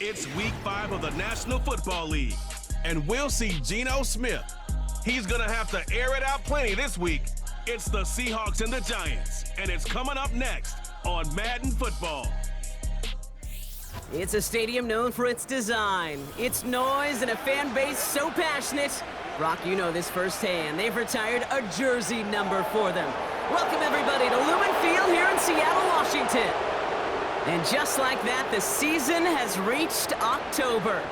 It's week 5 of the National Football League, and we'll see Geno Smith. He's gonna have to air it out plenty this week. It's the Seahawks and the Giants, and it's coming up next on Madden Football. It's a stadium known for its design, its noise, and a fan base so passionate. Brock, you know this firsthand. They've retired a jersey number for them. Welcome, everybody, to Lumen Field here in Seattle, Washington. And just like that, the season has reached October.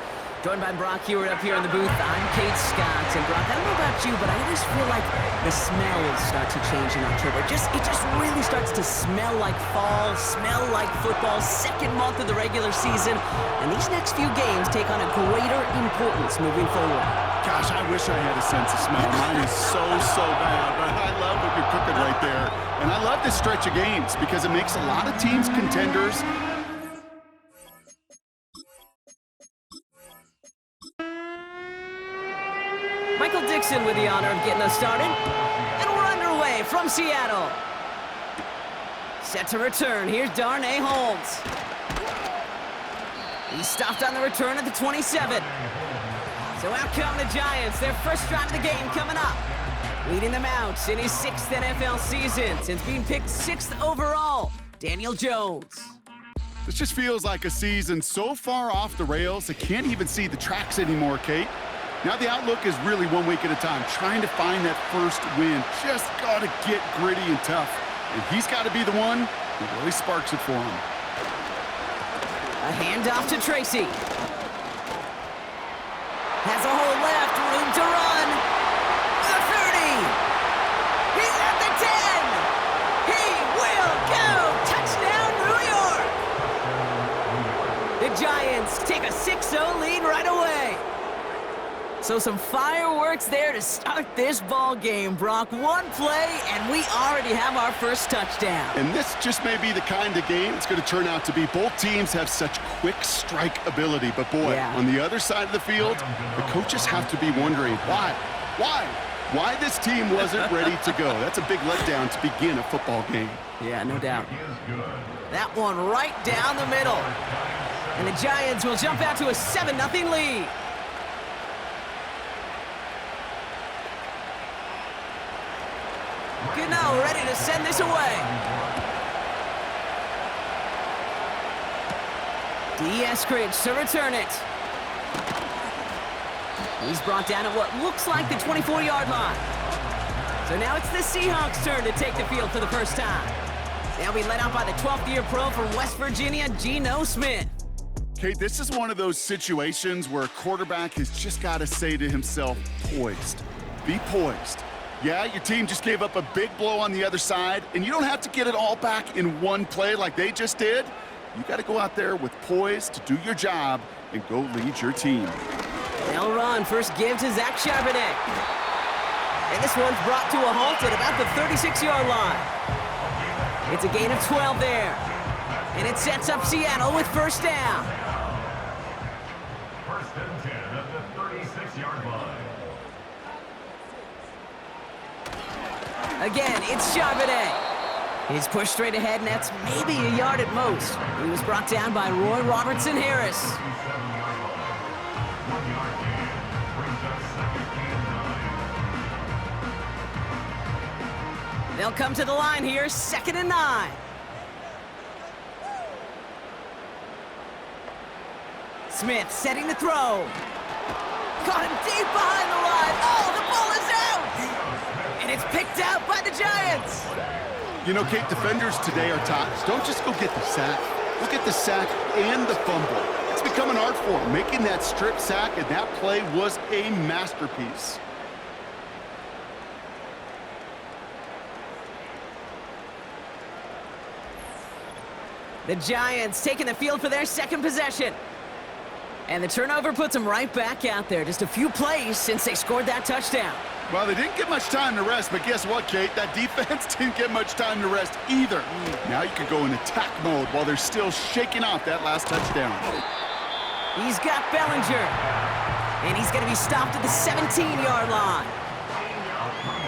Joined by Brock Hewitt up here in the booth, I'm Kate Scott. And Brock, I don't know about you, but I always feel like the smells start to change in October. It just really starts to smell like fall, smell like football, second month of the regular season. And these next few games take on a greater importance moving forward. Gosh, I wish I had a sense of smell. Mine is so bad, but I love what you're cooking right there. And I love this stretch of games because it makes a lot of teams contenders. Michael Dixon with the honor of getting us started. And we're underway from Seattle. Set to return, here's Darnay Holmes. He stopped on the return at the 27. So out come the Giants, their first drive of the game coming up. Leading them out in his 6th NFL season since being picked 6th overall, Daniel Jones. This just feels like a season so far off the rails, I can't even see the tracks anymore, Kate. Now the outlook is really 1 week at a time, trying to find that first win. Just got to get gritty and tough. And he's got to be the one who really sparks it for him. A handoff to Tracy. Has a hole left, room to run. The 30. He's at the 10. He will go. Touchdown, New York. The Giants take a 6-0 lead right away. So some fireworks there to start this ball game, Brock. One play, and we already have our first touchdown. And this just may be the kind of game it's going to turn out to be. Both teams have such quick strike ability. But, boy, on the other side of the field, the coaches have to be wondering, why this team wasn't ready to go. That's a big letdown to begin a football game. Yeah, no doubt. That one right down the middle. And the Giants will jump out to a 7-0 lead. Gano ready to send this away. D. Eskridge to return it. He's brought down at what looks like the 24-yard line. So now it's the Seahawks' turn to take the field for the first time. They'll be led out by the 12th-year pro from West Virginia, Geno Smith. Kate, this is one of those situations where a quarterback has just got to say to himself, poised. Be poised. Yeah, your team just gave up a big blow on the other side, and you don't have to get it all back in one play like they just did. You got to go out there with poise to do your job and go lead your team. They'll run. First give to Zach Charbonnet. And this one's brought to a halt at about the 36-yard line. It's a gain of 12 there. And it sets up Seattle with first down. First and 10 at the 36-yard line. Again, it's Charbonnet. He's pushed straight ahead, and that's maybe a yard at most. He was brought down by Roy Robertson-Harris. They'll come to the line here, 2nd and 9. Smith setting the throw. Caught him deep behind the line. Oh, the ball is out! And it's picked out by the Giants. You know, Kate, defenders today are taught, don't just go get the sack. Go get the sack and the fumble. It's become an art form, making that strip sack, and that play was a masterpiece. The Giants taking the field for their second possession. And the turnover puts them right back out there. Just a few plays since they scored that touchdown. Well, they didn't get much time to rest, but guess what, Kate? That defense didn't get much time to rest either. Now you can go in attack mode while they're still shaking off that last touchdown. He's got Bellinger. And he's going to be stopped at the 17-yard line.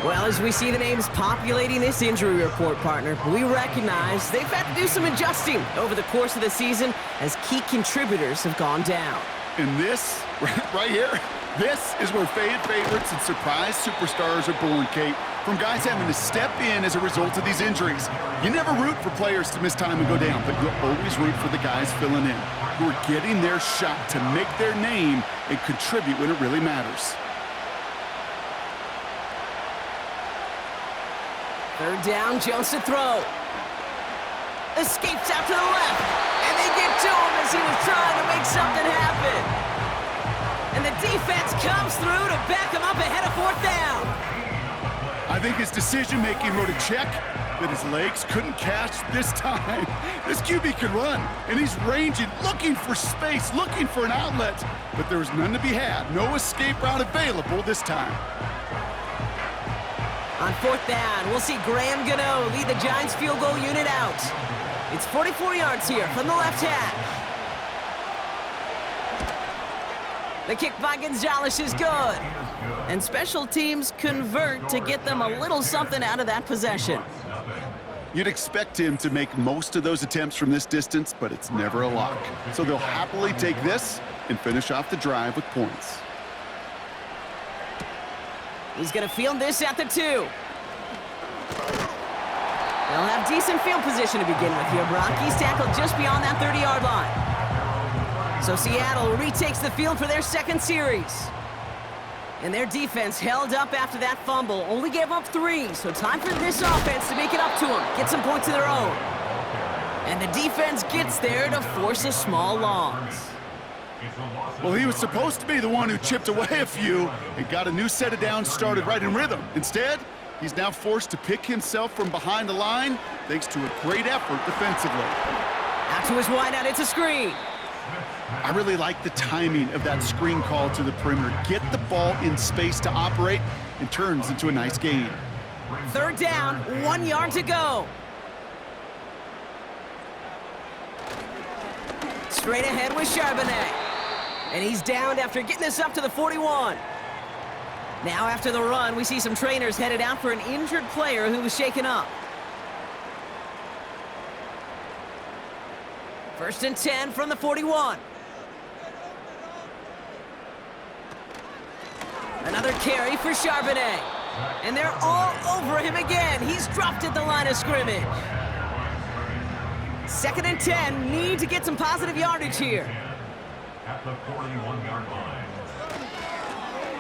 Well, as we see the names populating this injury report, partner, we recognize they've had to do some adjusting over the course of the season as key contributors have gone down. And this, right here, this is where fan favorites and surprise superstars are born, Kate. From guys having to step in as a result of these injuries. You never root for players to miss time and go down, but you'll always root for the guys filling in, who are getting their shot to make their name and contribute when it really matters. Third down, Jones to throw. Escapes out to the left, and they get to him as he was trying to make something happen. And the defense comes through to back him up ahead of fourth down. I think his decision-making wrote a check that his legs couldn't catch this time. This QB can run, and he's ranging, looking for space, looking for an outlet. But there was none to be had. No escape route available this time. On fourth down, we'll see Graham Gano lead the Giants field goal unit out. It's 44 yards here from the left hash. The kick by Gonzalez is good. And special teams convert to get them a little something out of that possession. You'd expect him to make most of those attempts from this distance, but it's never a lock. So they'll happily take this and finish off the drive with points. He's going to field this at the 2. They'll have decent field position to begin with here, Brock. He's tackled just beyond that 30-yard line. So Seattle retakes the field for their second series. And their defense held up after that fumble, only gave up 3. So time for this offense to make it up to them, get some points of their own. And the defense gets there to force a small loss. Well, he was supposed to be the one who chipped away a few and got a new set of downs started right in rhythm. Instead, he's now forced to pick himself from behind the line thanks to a great effort defensively. Out to his wideout, it's a screen. I really like the timing of that screen call to the perimeter. Get the ball in space to operate and turns into a nice gain. Third down, 1 yard to go. Straight ahead with Charbonnet. And he's downed after getting this up to the 41. Now after the run, we see some trainers headed out for an injured player who was shaken up. First and 10 from the 41. Another carry for Charbonnet. And they're all over him again. He's dropped at the line of scrimmage. Second and 10, need to get some positive yardage here. At the 41-yard line.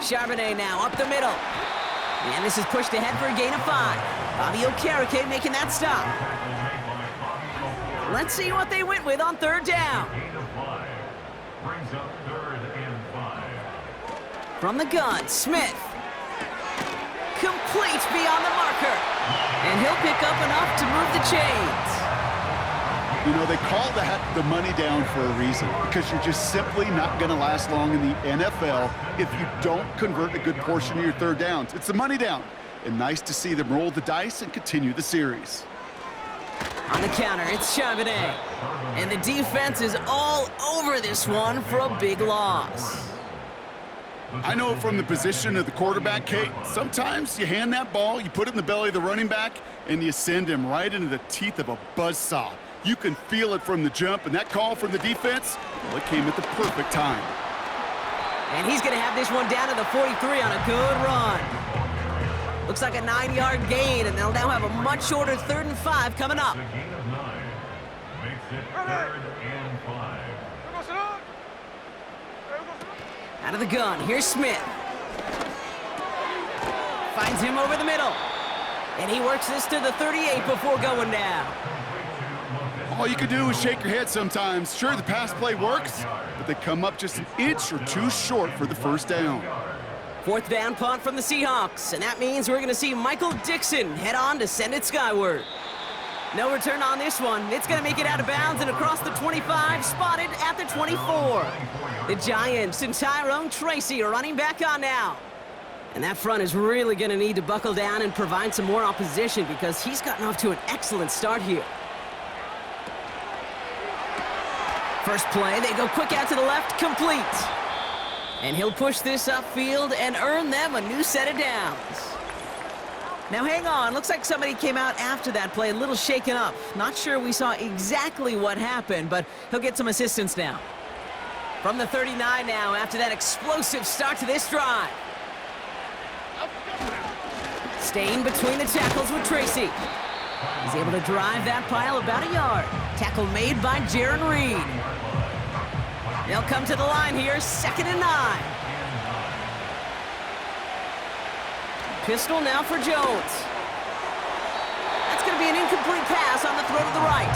Charbonnet now up the middle. And this is pushed ahead for a gain of 5. Bobby Okereke making that stop. Let's see what they went with on third down. Gain of 5. Brings up 3rd and 5. From the gun, Smith. Complete beyond the marker. And he'll pick up enough to move the chains. You know, they call that the money down for a reason, because you're just simply not going to last long in the NFL if you don't convert a good portion of your third downs. It's the money down. And nice to see them roll the dice and continue the series. On the counter, it's Charbonnet. And the defense is all over this one for a big loss. I know from the position of the quarterback, Kate, sometimes you hand that ball, you put it in the belly of the running back, and you send him right into the teeth of a buzzsaw. You can feel it from the jump, and that call from the defense, well, it came at the perfect time. And he's going to have this one down to the 43 on a good run. Looks like a 9-yard gain, and they'll now have a much shorter 3rd and 5 coming up. The gain of 9 makes it 3rd and 5. Out of the gun, here's Smith. Finds him over the middle. And he works this to the 38 before going down. All you can do is shake your head sometimes. Sure, the pass play works, but they come up just an inch or 2 short for the first down. Fourth down punt from the Seahawks, and that means we're going to see Michael Dixon head on to send it skyward. No return on this one. It's going to make it out of bounds and across the 25, spotted at the 24. The Giants and Tyrone Tracy are running back on now. And that front is really going to need to buckle down and provide some more opposition because he's gotten off to an excellent start here. First play, they go quick out to the left, complete. And he'll push this upfield and earn them a new set of downs. Now hang on, looks like somebody came out after that play a little shaken up. Not sure we saw exactly what happened, but he'll get some assistance now. From the 39 now, after that explosive start to this drive. Staying between the tackles with Tracy. He's able to drive that pile about a yard. Tackle made by Jaron Reed. They'll come to the line here, 2nd and 9. Pistol now for Jones. That's going to be an incomplete pass on the throw to the right.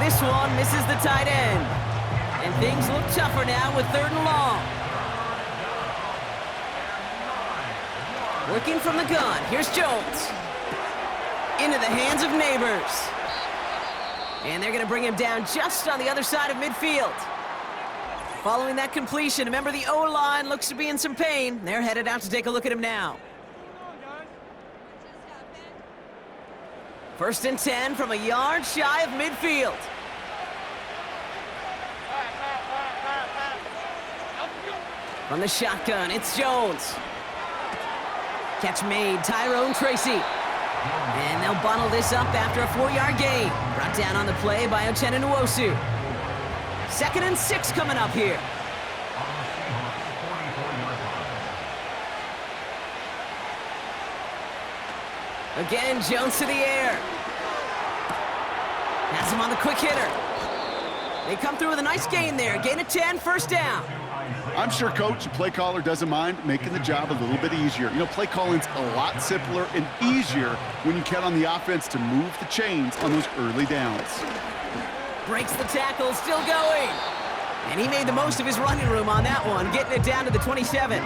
This one misses the tight end. And things look tougher now with 3rd and long. Working from the gun, here's Jones. Into the hands of Neighbors. And they're going to bring him down just on the other side of midfield. Following that completion, remember the O-line looks to be in some pain. They're headed out to take a look at him now. 1st and 10 from a yard shy of midfield. From the shotgun, it's Jones. Catch made, Tyrone Tracy. And they'll bundle this up after a 4-yard gain. Brought down on the play by Uchenna Nwosu. 2nd and 6 coming up here. Again, Jones to the air. Has him on the quick hitter. They come through with a nice gain there. Gain of 10, 1st down. I'm sure coach, play caller doesn't mind making the job a little bit easier. You know, play calling's a lot simpler and easier when you count on the offense to move the chains on those early downs. Breaks the tackle, still going. And he made the most of his running room on that one, getting it down to the 27.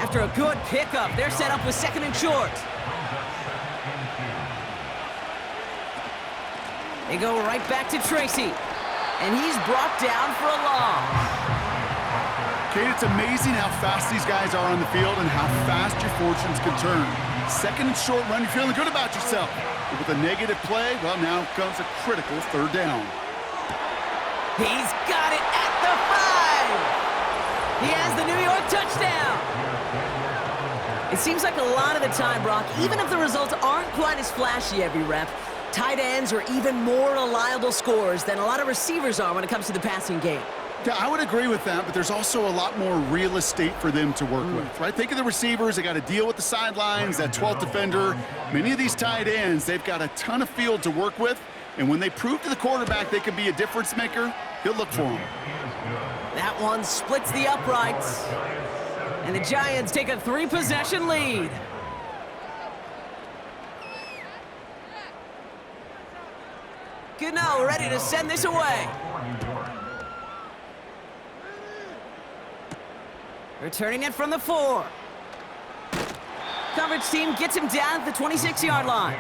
After a good pickup, they're set up with 2nd and short. They go right back to Tracy. And he's brought down for a loss. Kate, it's amazing how fast these guys are on the field and how fast your fortunes can turn. 2nd and short run, you're feeling good about yourself. But with a negative play, well, now comes a critical 3rd down. He's got it at the 5. He has the New York touchdown. It seems like a lot of the time, Brock, even if the results aren't quite as flashy every rep, tight ends are even more reliable scorers than a lot of receivers are when it comes to the passing game. Yeah, I would agree with that, but there's also a lot more real estate for them to work with, right? Think of the receivers. They got to deal with the sidelines, that 12th defender. Many of these tight ends, they've got a ton of field to work with, and when they prove to the quarterback they can be a difference maker, he'll look for them. That one splits the uprights, and the Giants take a 3-possession lead. Gano ready to send this away. Returning it from the 4. Coverage team gets him down at the 26-yard line.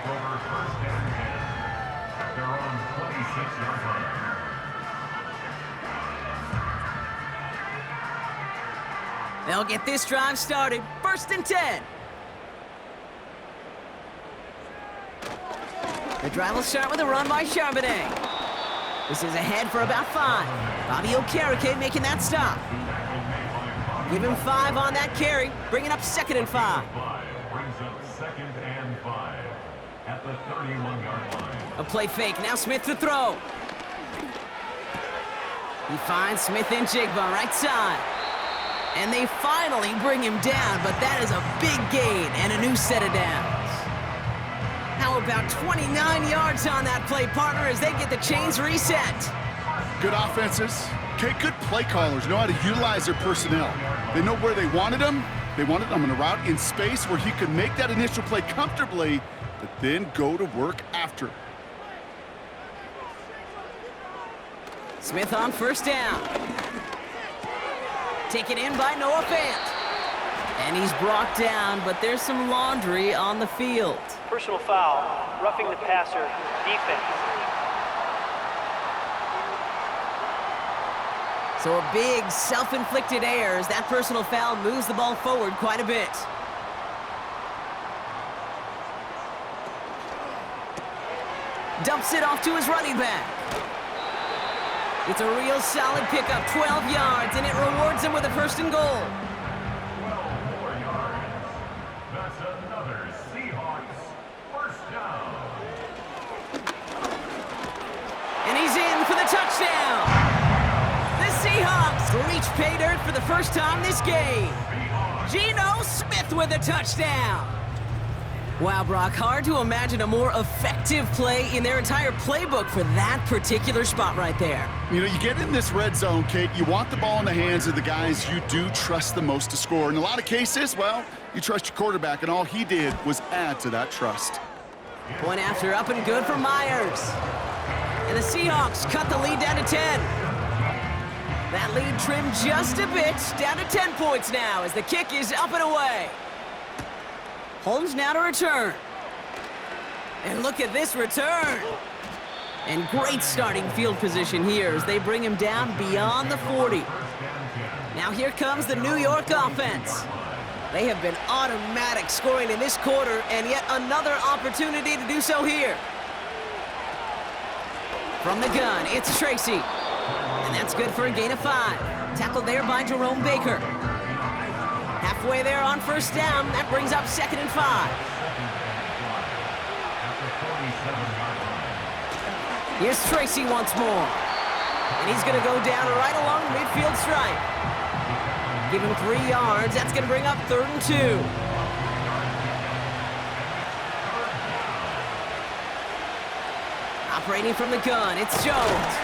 They'll get this drive started. 1st and 10. The drive will start with a run by Charbonnet. This is ahead for about 5. Bobby Okereke making that stop. Give him 5 on that carry, bringing up 2nd and 5. Brings up 2nd and 5 at the 31-yard line. A play fake, now Smith to throw. He finds Smith and Jigba right side. And they finally bring him down, but that is a big gain and a new set of downs. How about 29 yards on that play, partner, as they get the chains reset. Good offenses. Okay, good play callers know how to utilize their personnel. They know where they wanted them. They wanted them on a route in space where he could make that initial play comfortably, but then go to work after. Smith on 1st down. Taken in by Noah Fant. And he's brought down, but there's some laundry on the field. Personal foul, roughing the passer, defense. So a big self-inflicted error as that personal foul moves the ball forward quite a bit. Dumps it off to his running back. It's a real solid pickup, 12 yards, and it rewards him with a 1st and goal. 12 more yards. That's a reach pay dirt for the first time this game. Geno Smith with a touchdown. Wow, Brock, hard to imagine a more effective play in their entire playbook for that particular spot right there. You know, you get in this red zone, Kate, you want the ball in the hands of the guys you do trust the most to score. In a lot of cases, well, you trust your quarterback, and all he did was add to that trust. Point after up and good for Myers. And the Seahawks cut the lead down to 10. That lead trimmed just a bit, down to 10 points now as the kick is up and away. Holmes now to return. And look at this return. And great starting field position here as they bring him down beyond the 40. Now here comes the New York offense. They have been automatic scoring in this quarter, and yet another opportunity to do so here. From the gun, it's Tracy. And that's good for a gain of 5. Tackled there by Jerome Baker. Halfway there on first down. That brings up 2nd and 5. Here's Tracy once more. And he's going to go down right along the midfield stripe. Give him 3 yards. That's going to bring up 3rd and 2. Operating from the gun, it's Jones.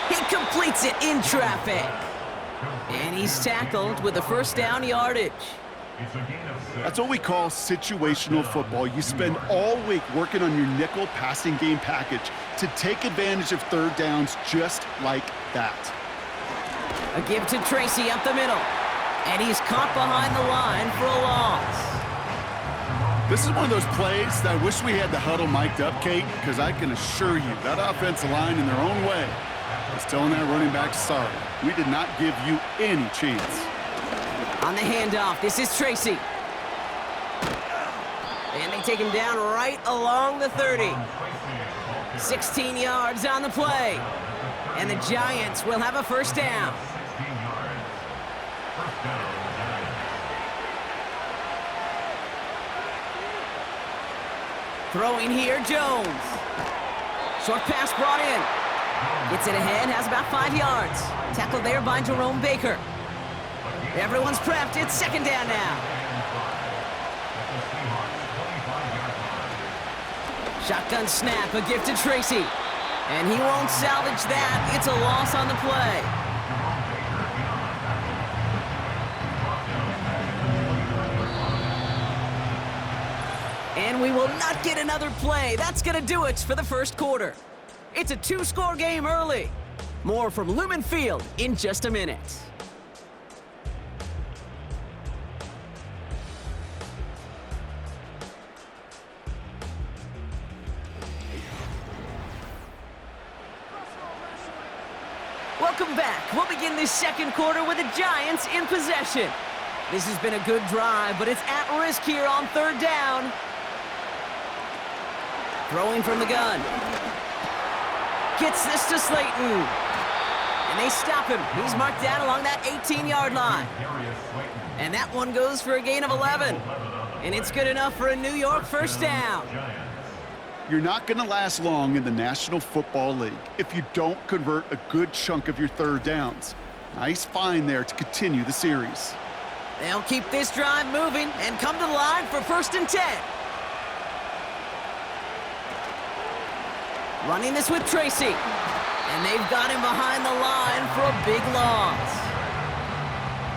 He completes it in traffic. And he's tackled with the first down yardage. That's what we call situational football. You spend all week working on your nickel passing game package to take advantage of third downs just like that. A give to Tracy up the middle. And he's caught behind the line for a loss. This is one of those plays that I wish we had the huddle mic'd up, Kate, because I can assure you that offensive line in their own way is telling that running back, sorry, we did not give you any chance. On the handoff, this is Tracy. And they take him down right along the 30. 16 yards on the play. And the Giants will have a first down. Throwing here, Jones. Short pass brought in. Gets it ahead, has about 5 yards. Tackled there by Jerome Baker. Everyone's prepped. It's 2nd down now. Shotgun snap, a gift to Tracy. And he won't salvage that. It's a loss on the play. And we will not get another play. That's going to do it for the first quarter. It's a 2-score game early. More from Lumen Field in just a minute. Welcome back. We'll begin this second quarter with the Giants in possession. This has been a good drive, but it's at risk here on 3rd down. Throwing from the gun. Gets this to Slayton. And they stop him. He's marked down along that 18-yard line. And that one goes for a gain of 11. And it's good enough for a New York first down. You're not going to last long in the National Football League if you don't convert a good chunk of your third downs. Nice find there to continue the series. They'll keep this drive moving and come to the line for 1st and 10. Running this with Tracy. And they've got him behind the line for a big loss.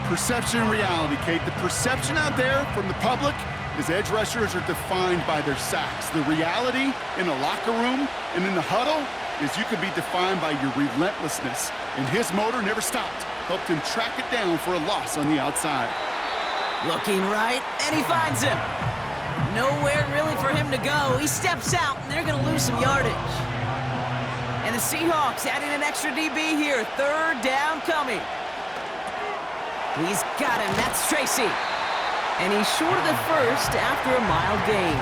Perception and reality, Kate. The perception out there from the public is edge rushers are defined by their sacks. The reality in a locker room and in the huddle is you can be defined by your relentlessness. And his motor never stopped. Helped him track it down for a loss on the outside. Looking right, and he finds him. Nowhere really for him to go. He steps out, and they're going to lose some yardage. And the Seahawks adding an extra DB here. 3rd down coming. He's got him. That's Tracy. And he's short of the first after a mild gain.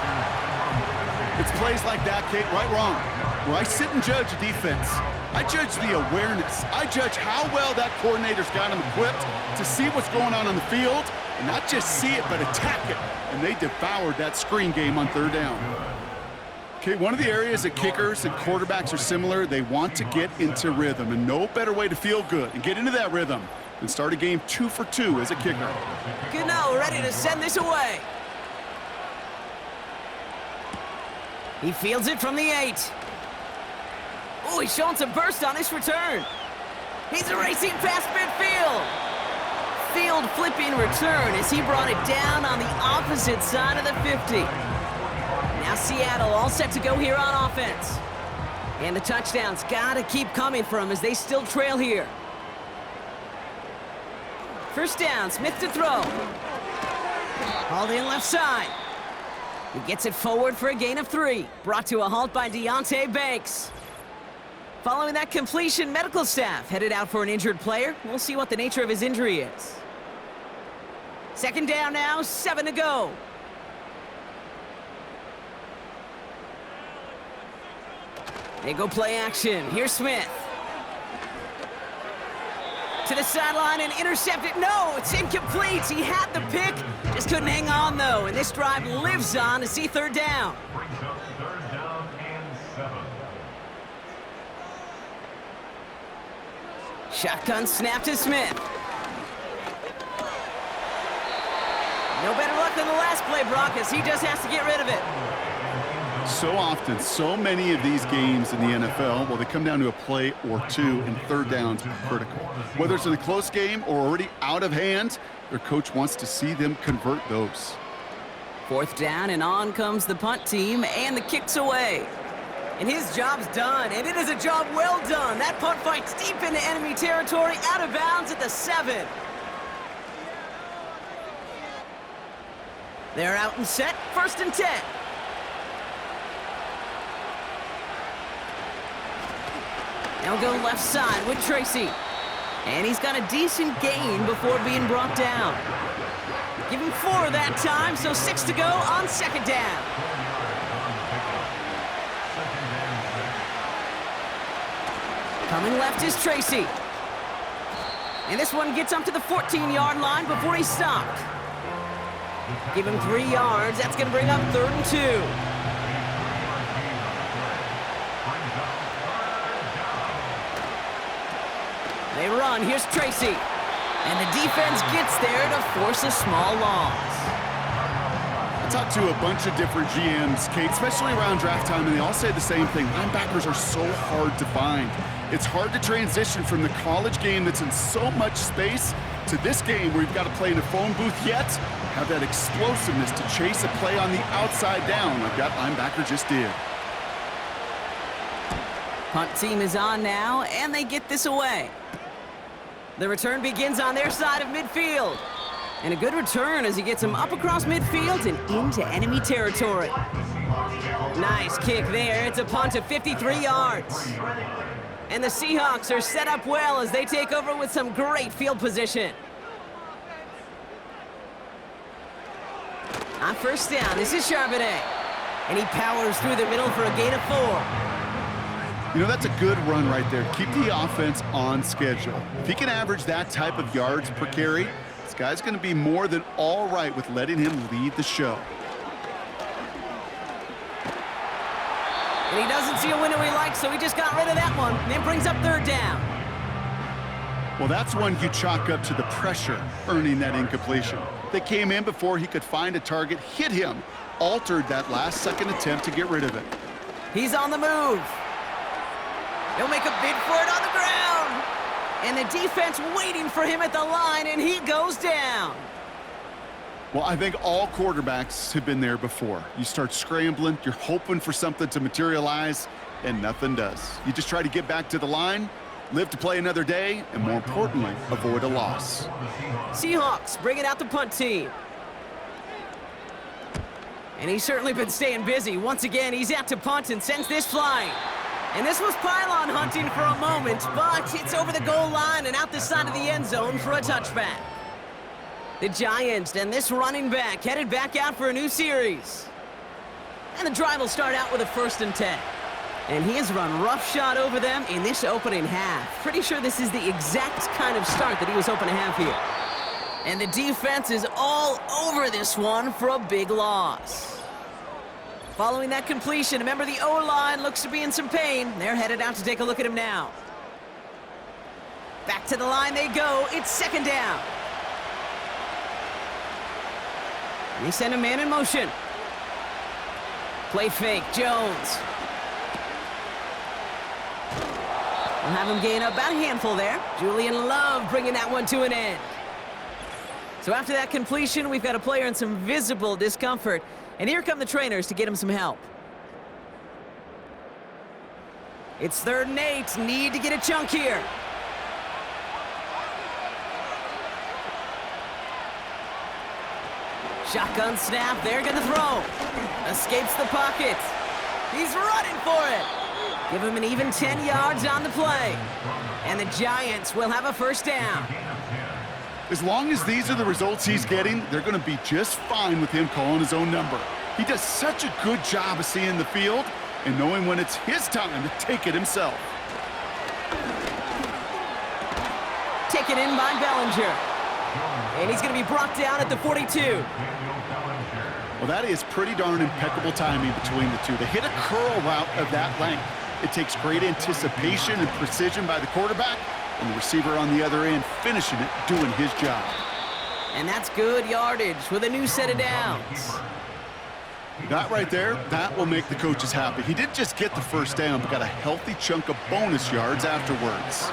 It's plays like that, Kate, right wrong. Where I sit and judge a defense. I judge the awareness. I judge how well that coordinator's got him equipped to see what's going on the field, and not just see it, but attack it. And they devoured that screen game on 3rd down. Okay, one of the areas that kickers and quarterbacks are similar, they want to get into rhythm, and no better way to feel good and get into that rhythm and start a game 2 for 2 as a kicker. Gano ready to send this away. He fields it from the 8. Oh, he's showing some burst on his return. He's racing past midfield. Field flipping return as he brought it down on the opposite side of the 50. Now Seattle all set to go here on offense. And the touchdowns gotta keep coming for them as they still trail here. First down, Smith to throw. Hauled in left side. He gets it forward for a gain of 3. Brought to a halt by Deonte Banks. Following that completion, medical staff headed out for an injured player. We'll see what the nature of his injury is. Second down now, 7 to go. They go play action. Here's Smith. To the sideline and intercepted. No, it's incomplete. He had the pick, just couldn't hang on though. And this drive lives on to see third down. Brings up 3rd down and 7. Shotgun snap to Smith. No better luck than the last play, Brock, as he just has to get rid of it. So often, so many of these games in the NFL, well, they come down to a play or two, and third downs are critical. Whether it's in a close game or already out of hand, their coach wants to see them convert those. Fourth down, and on comes the punt team, and the kick's away. And his job's done, and it is a job well done. That punt fight's deep into enemy territory, out of bounds at the 7. They're out and set, 1st and 10. They'll go left side with Tracy. And he's got a decent gain before being brought down. Give him 4 that time, so 6 to go on 2nd down. Coming left is Tracy. And this one gets up to the 14-yard line before he's stopped. Give him 3 yards. That's going to bring up 3rd and 2. They run. Here's Tracy. And the defense gets there to force a small loss. I talked to a bunch of different GMs, Kate, especially around draft time, and they all say the same thing. Linebackers are so hard to find. It's hard to transition from the college game that's in so much space to this game where you've got to play in a phone booth, yet have that explosiveness to chase a play on the outside down like that linebacker just did. Punt team is on now, and they get this away. The return begins on their side of midfield. And a good return as he gets him up across midfield and into enemy territory. Nice kick there. It's a punt of 53 yards. And the Seahawks are set up well as they take over with some great field position. On first down, this is Charbonnet. And he powers through the middle for a gain of 4. You know, that's a good run right there. Keep the offense on schedule. If he can average that type of yards per carry, this guy's going to be more than all right with letting him lead the show. And he doesn't see a window he likes, so he just got rid of that one. And then brings up 3rd down. Well, that's one you chalk up to the pressure earning that incompletion. They came in before he could find a target, hit him, altered that last-second attempt to get rid of it. He's on the move. He'll make a bid for it on the ground. And the defense waiting for him at the line, and he goes down. Well, I think all quarterbacks have been there before. You start scrambling, you're hoping for something to materialize, and nothing does. You just try to get back to the line, live to play another day, and more importantly, avoid a loss. Seahawks bringing out the punt team. And he's certainly been staying busy. Once again, he's out to punt and sends this flying. And this was pylon hunting for a moment, but it's over the goal line and out the side of the end zone for a touchback. The Giants and this running back headed back out for a new series. And the drive will start out with a 1st and 10. And he has run roughshod over them in this opening half. Pretty sure this is the exact kind of start that he was hoping to have here. And the defense is all over this one for a big loss. Following that completion, a member of the O-line looks to be in some pain. They're headed out to take a look at him now. Back to the line they go. It's second down. They send a man in motion. Play fake, Jones. We'll have him gain about a handful there. Julian Love bringing that one to an end. So after that completion, we've got a player in some visible discomfort. And here come the trainers to get him some help. It's 3rd and 8. Need to get a chunk here. Shotgun snap. They're going to throw. Escapes the pocket. He's running for it. Give him an even 10 yards on the play. And the Giants will have a first down. As long as these are the results he's getting, they're going to be just fine with him calling his own number. He does such a good job of seeing the field and knowing when it's his time to take it himself. Taken in by Bellinger. And he's going to be brought down at the 42. Well, that is pretty darn impeccable timing between the two. They hit a curl route of that length. It takes great anticipation and precision by the quarterback, and the receiver on the other end finishing it, doing his job. And that's good yardage with a new set of downs. That right there, that will make the coaches happy. He didn't just get the first down, but got a healthy chunk of bonus yards afterwards.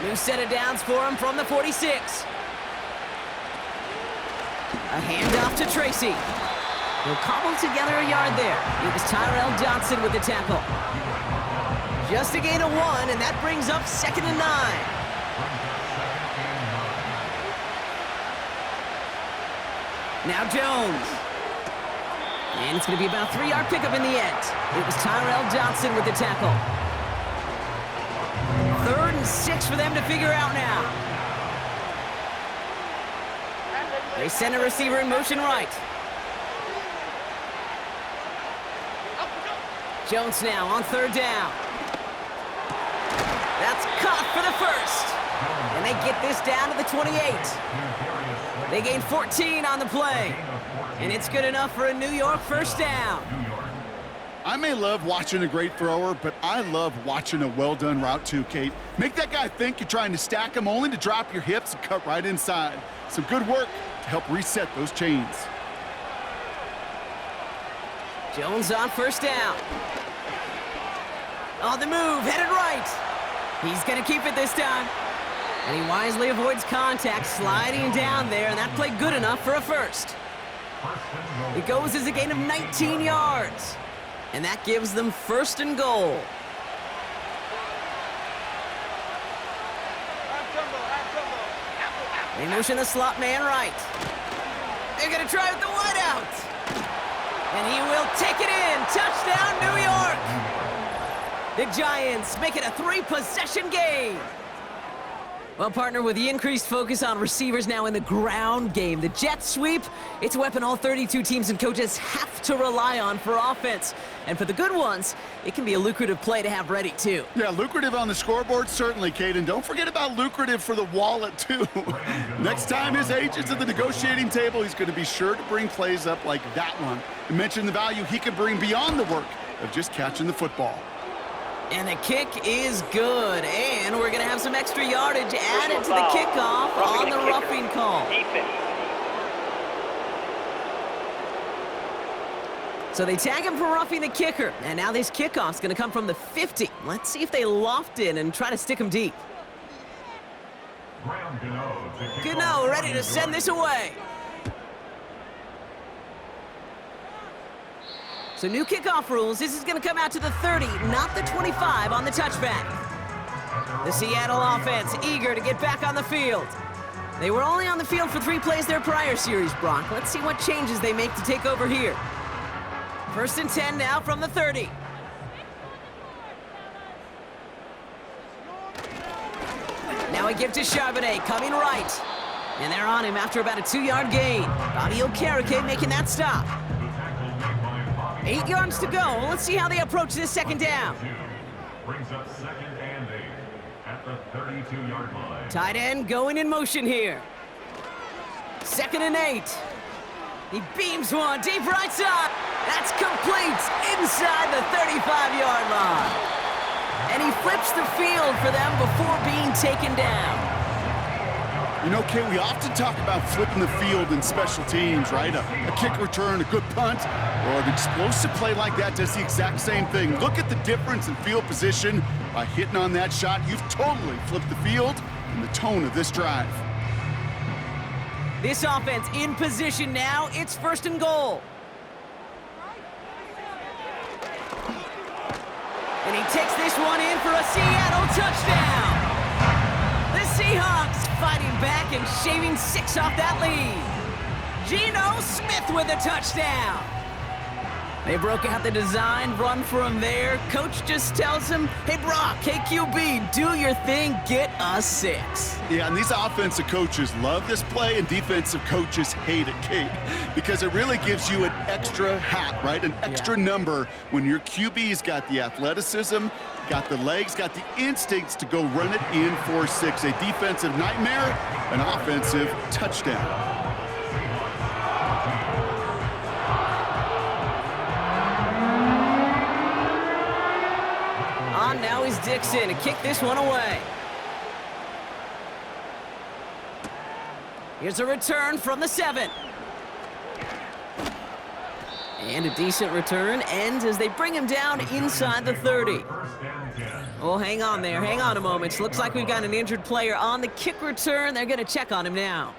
New set of downs for him from the 46. A handoff to Tracy. He'll cobble together a yard there. It was Tyrell Johnson with the tackle. Just a gain of 1, and that brings up 2nd and 9. Now Jones. And it's going to be about a 3-yard pickup in the end. It was Tyrell Johnson with the tackle. 3rd and 6 for them to figure out now. They send a receiver in motion right. Jones now on 3rd down. That's caught for the first. And they get this down to the 28. They gain 14 on the play. And it's good enough for a New York first down. I may love watching a great thrower, but I love watching a well-done route too, Kate. Make that guy think you're trying to stack him only to drop your hips and cut right inside. Some good work to help reset those chains. Jones on first down. On the move, headed right. He's going to keep it this time. And he wisely avoids contact, sliding down there, and that played good enough for a first. It goes as a gain of 19 yards. And that gives them 1st and goal. They motion the slot man right. They're going to try with the wideout. And he will take it in. Touchdown, New York. The Giants make it a 3-possession game. Well, partner, with the increased focus on receivers now in the ground game, the jet sweep, it's a weapon all 32 teams and coaches have to rely on for offense. And for the good ones, it can be a lucrative play to have ready, too. Yeah, lucrative on the scoreboard, certainly, Kate. And don't forget about lucrative for the wallet, too. Next time his agent's at the negotiating table, he's going to be sure to bring plays up like that one and mention the value he could bring beyond the work of just catching the football. And the kick is good. And we're going to have some extra yardage added to the kickoff on the roughing call. Defense. So they tag him for roughing the kicker. And now this kickoff's going to come from the 50. Let's see if they loft in and try to stick him deep. Gano ready to send this away. So new kickoff rules. This is going to come out to the 30, not the 25 on the touchback. The Seattle offense eager to get back on the field. They were only on the field for 3 plays their prior series, Brock. Let's see what changes they make to take over here. 1st and 10 now from the 30. Now a give to Charbonnet, coming right. And they're on him after about a 2-yard gain. Bobby Okereke making that stop. 8 yards to go. Let's see how they approach this 2nd down. Brings up 2nd and 8 at the 32-yard line. Tight end going in motion here. 2nd and 8. He beams one deep right side. That's complete inside the 35-yard line. and he flips the field for them before being taken down. You know, Kate, we often talk about flipping the field in special teams, right? A kick return, a good punt, or an explosive play like that does the exact same thing. Look at the difference in field position. By hitting on that shot, you've totally flipped the field and the tone of this drive. This offense in position now. It's 1st and goal. And he takes this one in for a Seattle touchdown. The Seahawks fighting back and shaving 6 off that lead. Geno Smith with a touchdown. They broke out the design run for him there. Coach just tells him, hey, Brock, hey, QB, do your thing, get us 6. Yeah, and these offensive coaches love this play, and defensive coaches hate it, Kate, because it really gives you an extra hat, right? An extra number when your QB's got the athleticism, got the legs, got the instincts to go run it in for 6. A defensive nightmare, an offensive touchdown. Now is Dixon to kick this one away. Here's a return from the 7. And a decent return ends as they bring him down inside the 30. Oh, hang on there. Hang on a moment. Looks like we've got an injured player on the kick return. They're going to check on him now.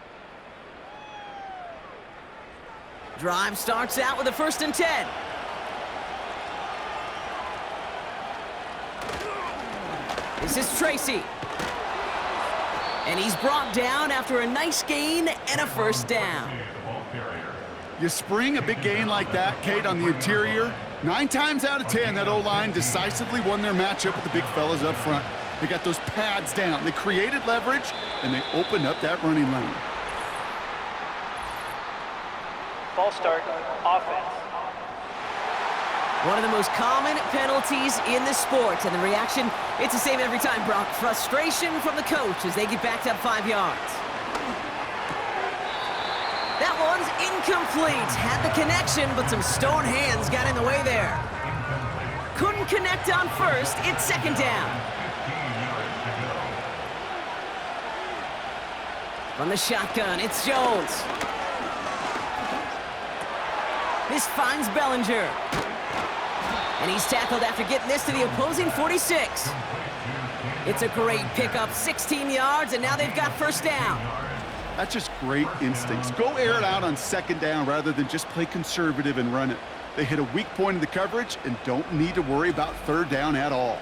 Drive starts out with a 1st and 10. This is Tracy. And he's brought down after a nice gain and a 1st down. You spring a big gain like that, Kate, on the interior. 9 times out of 10, that O-line decisively won their matchup with the big fellas up front. They got those pads down. They created leverage, and they opened up that running lane. Ball start, offense. One of the most common penalties in the sport, and the reaction, it's the same every time, Brock. Frustration from the coach as they get backed up 5 yards. That one's incomplete. Had the connection, but some stone hands got in the way there. Couldn't connect on 1st. It's 2nd down. From the shotgun, it's Jones. This finds Bellinger. And he's tackled after getting this to the opposing 46. It's a great pickup, 16 yards, and now they've got 1st down. That's just great instincts. Go air it out on 2nd down rather than just play conservative and run it. They hit a weak point in the coverage and don't need to worry about 3rd down at all.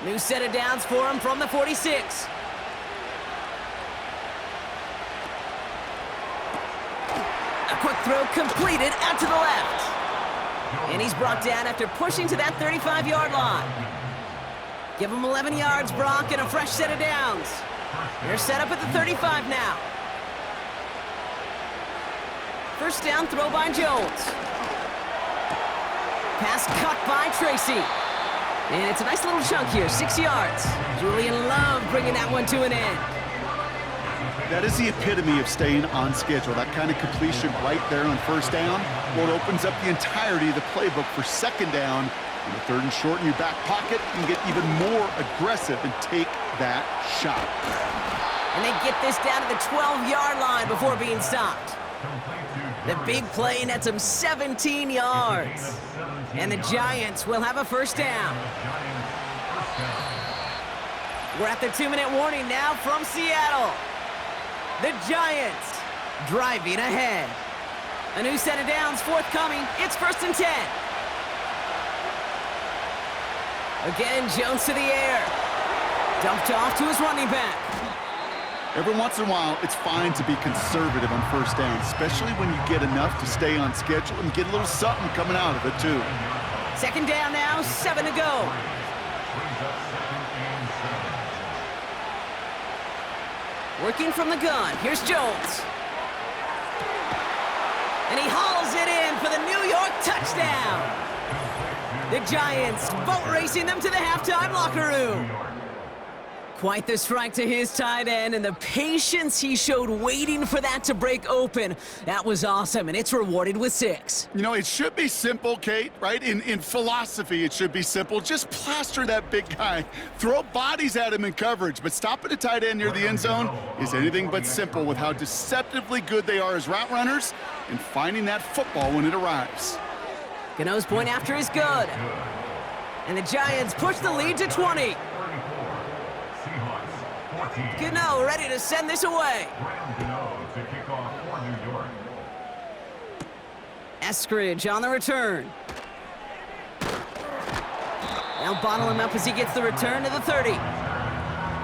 New set of downs for him from the 46. A quick throw completed out to the left. And he's brought down after pushing to that 35-yard line. Give him 11 yards, Brock, and a fresh set of downs. They're set up at the 35 now. 1st down throw by Jones. Pass cut by Tracy. And it's a nice little chunk here, 6 yards. Julian Love bringing that one to an end. That is the epitome of staying on schedule. That kind of completion right there on 1st down. Well, it opens up the entirety of the playbook for 2nd down. On the 3rd and short in your back pocket, you can get even more aggressive and take that shot. And they get this down to the 12-yard line before being stopped. The big play nets them 17 yards. And the Giants will have a 1st down. We're at the 2-minute warning now from Seattle. The Giants driving ahead. A new set of downs forthcoming. It's 1st and 10. Again, Jones to the air. Dumped off to his running back. Every once in a while, it's fine to be conservative on 1st down, especially when you get enough to stay on schedule and get a little something coming out of it, too. 2nd down now, 7 to go. Working from the gun, here's Jones. And he hauls it in for the New York touchdown. The Giants boat racing them to the halftime locker room. Quite the strike to his tight end, and the patience he showed waiting for that to break open. That was awesome, and it's rewarded with 6. You know, it should be simple, Kate, right? In philosophy, it should be simple. Just plaster that big guy. Throw bodies at him in coverage, but stopping a tight end near the end zone is anything but simple with how deceptively good they are as route runners and finding that football when it arrives. Gano's point after is good. And the Giants push the lead to 20. Gano ready to send this away. Eskridge on the return. Now bottle him up as he gets the return to the 30.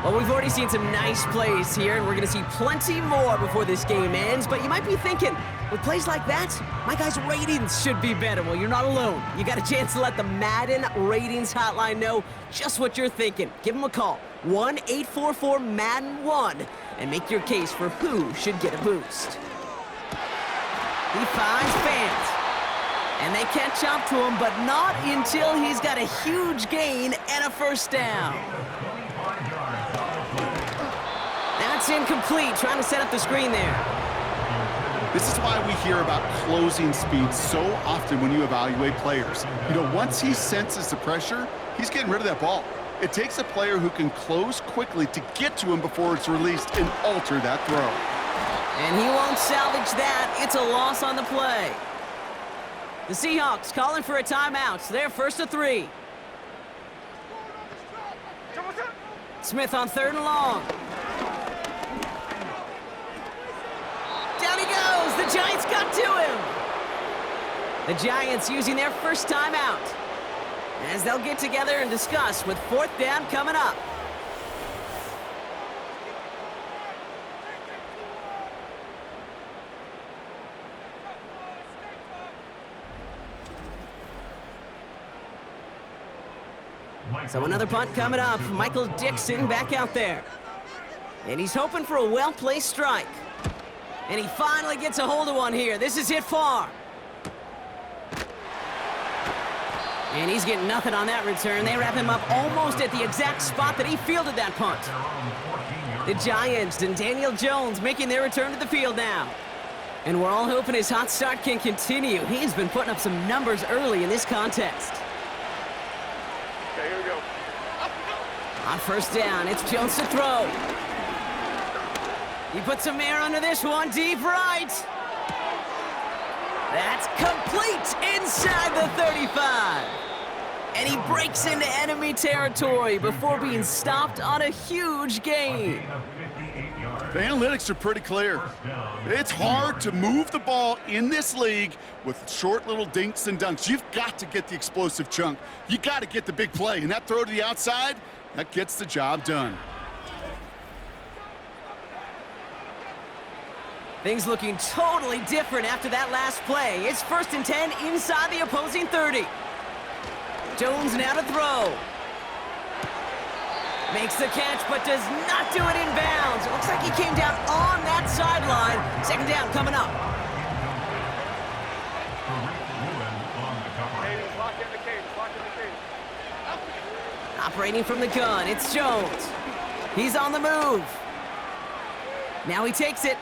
Well, we've already seen some nice plays here, and we're going to see plenty more before this game ends. But you might be thinking, with plays like that, my guys' ratings should be better. Well, you're not alone. You got a chance to let the Madden Ratings Hotline know just what you're thinking. Give them a call, 1-844-MADDEN-1, and make your case for who should get a boost. He finds fans, and they catch up to him, but not until he's got a huge gain and a first down. That's incomplete, trying to set up the screen there. This is why we hear about closing speed so often when you evaluate players. You know, once he senses the pressure, he's getting rid of that ball. It takes a player who can close quickly to get to him before it's released and alter that throw. And he won't salvage that. It's a loss on the play. The Seahawks calling for a timeout. So they're first to 3. Smith on 3rd and long. Down he goes. The Giants got to him. The Giants using their first timeout as they'll get together and discuss with 4th down coming up. So another punt coming up. Michael Dixon back out there. And he's hoping for a well-placed strike. And he finally gets a hold of one here. This is hit far. And he's getting nothing on that return. They wrap him up almost at the exact spot that he fielded that punt. The Giants and Daniel Jones making their return to the field now. And we're all hoping his hot start can continue. He's been putting up some numbers early in this contest. Okay, here we go. On first down, it's Jones to throw. He puts some air under this one, deep right. That's complete inside the 35. And he breaks into enemy territory before being stopped on a huge gain. The analytics are pretty clear. It's hard to move the ball in this league with short little dinks and dunks. You've got to get the explosive chunk. You got to get the big play. And that throw to the outside, that gets the job done. Things looking totally different after that last play. It's 1st and 10 inside the opposing 30. Jones now to throw. Makes the catch, but does not do it in bounds. It looks like he came down on that sideline. 2nd down coming up. Operating from the gun, it's Jones. He's on the move. Now he takes it.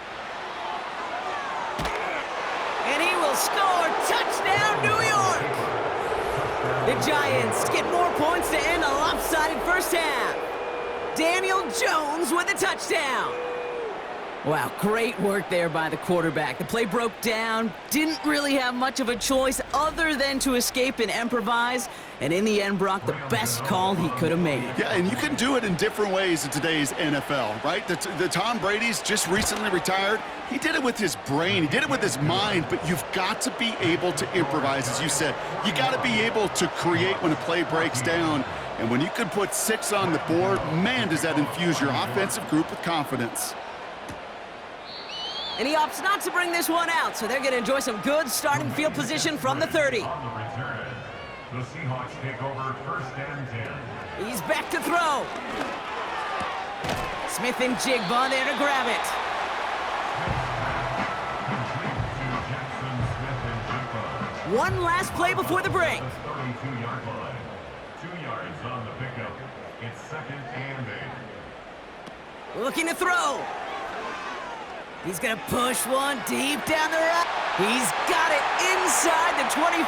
And he will score. Touchdown, New York! The Giants get more points to end a lopsided first half. Daniel Jones with a touchdown. Wow, great work there by the quarterback. The play broke down, didn't really have much of a choice other than to escape and improvise, and in the end, Brock, the best call he could have made. Yeah, and you can do it in different ways in today's NFL, right? The Tom Brady's just recently retired. He did it with his brain. He did it with his mind, but you've got to be able to improvise, as you said. You got to be able to create when a play breaks down. And when you can put 6 on the board, man, does that infuse your offensive group with confidence. And he opts not to bring this one out, so they're going to enjoy some good starting field position from the 30. On the return, the Seahawks take over 1st and 10. He's back to throw. Smith and Jigba there to grab it. One last play before the break. 32-yard line. 2 yards on the pickup. It's 2nd and 8. Looking to throw. He's going to push one deep down the right. He's got it inside the 25.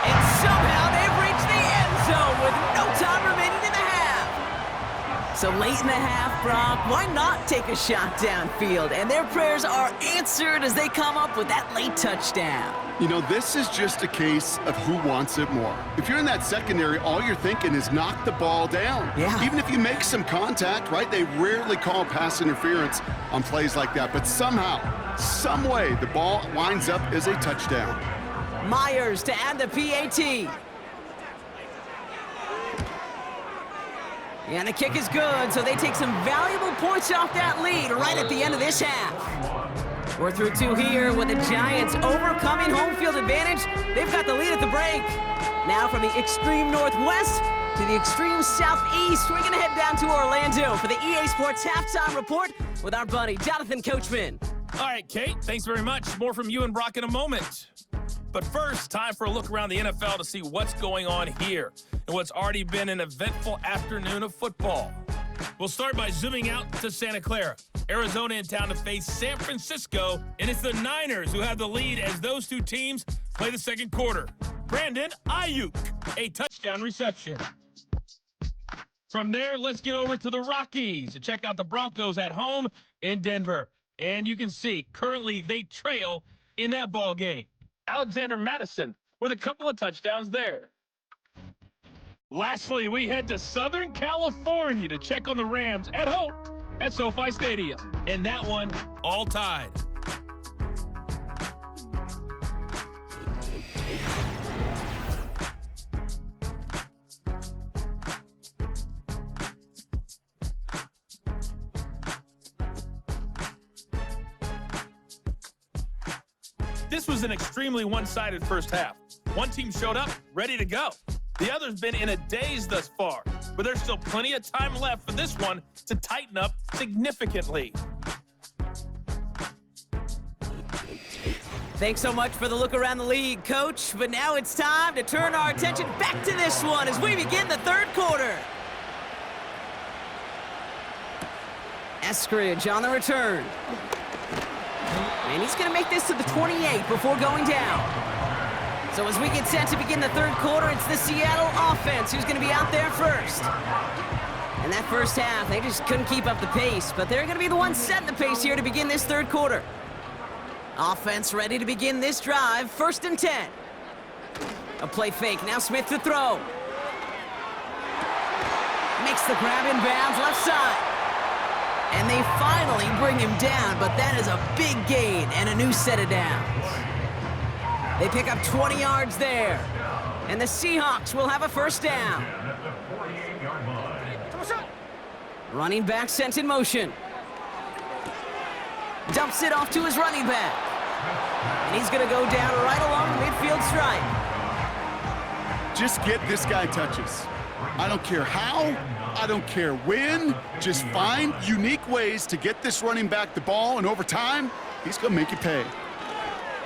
And somehow they've reached the end zone with no time remaining in the half. So late in the half, Brock, why not take a shot downfield? And their prayers are answered as they come up with that late touchdown. You know, this is just a case of who wants it more. If you're in that secondary, all you're thinking is knock the ball down. Yeah. Even if you make some contact, right? They rarely call pass interference on plays like that. But somehow, some way, the ball winds up as a touchdown. Myers to add the PAT. And the kick is good, so they take some valuable points off that lead right at the end of this half. We're through 2 here with the Giants overcoming home field advantage. They've got the lead at the break. Now from the extreme northwest to the extreme southeast, we're going to head down to Orlando for the EA Sports Halftime Report with our buddy Jonathan Coachman. All right, Kate, thanks very much. More from you and Brock in a moment. But first, time for a look around the NFL to see what's going on here and what's already been an eventful afternoon of football. We'll start by zooming out to Santa Clara. Arizona in town to face San Francisco, and it's the Niners who have the lead as those two teams play the second quarter. Brandon Ayuk, a touchdown reception. From there, let's get over to the Rockies to check out the Broncos at home in Denver. And you can see, currently they trail in that ball game. Alexander Madison with a couple of touchdowns there. Lastly, we head to Southern California to check on the Rams at home at SoFi Stadium. And that one all tied. This was an extremely one-sided first half. One team showed up, ready to go. The other's been in a daze thus far, but there's still plenty of time left for this one to tighten up significantly. Thanks so much for the look around the league, Coach. But now it's time to turn our attention back to this one as we begin the third quarter. Eskridge on the return. And he's going to make this to the 28 before going down. So as we get set to begin the third quarter, it's the Seattle offense who's going to be out there first. In that first half, they just couldn't keep up the pace, but they're going to be the ones setting the pace here to begin this third quarter. Offense ready to begin this drive, 1st and 10. A play fake, now Smith to throw. Makes the grab in bounds, left side. And they finally bring him down, but that is a big gain and a new set of downs. They pick up 20 yards there. And the Seahawks will have a first down. Running back sent in motion. Dumps it off to his running back. And he's going to go down right along the midfield stripe. Just get this guy touches. I don't care how, I don't care when. Just find unique ways to get this running back the ball, and over time, he's going to make you pay.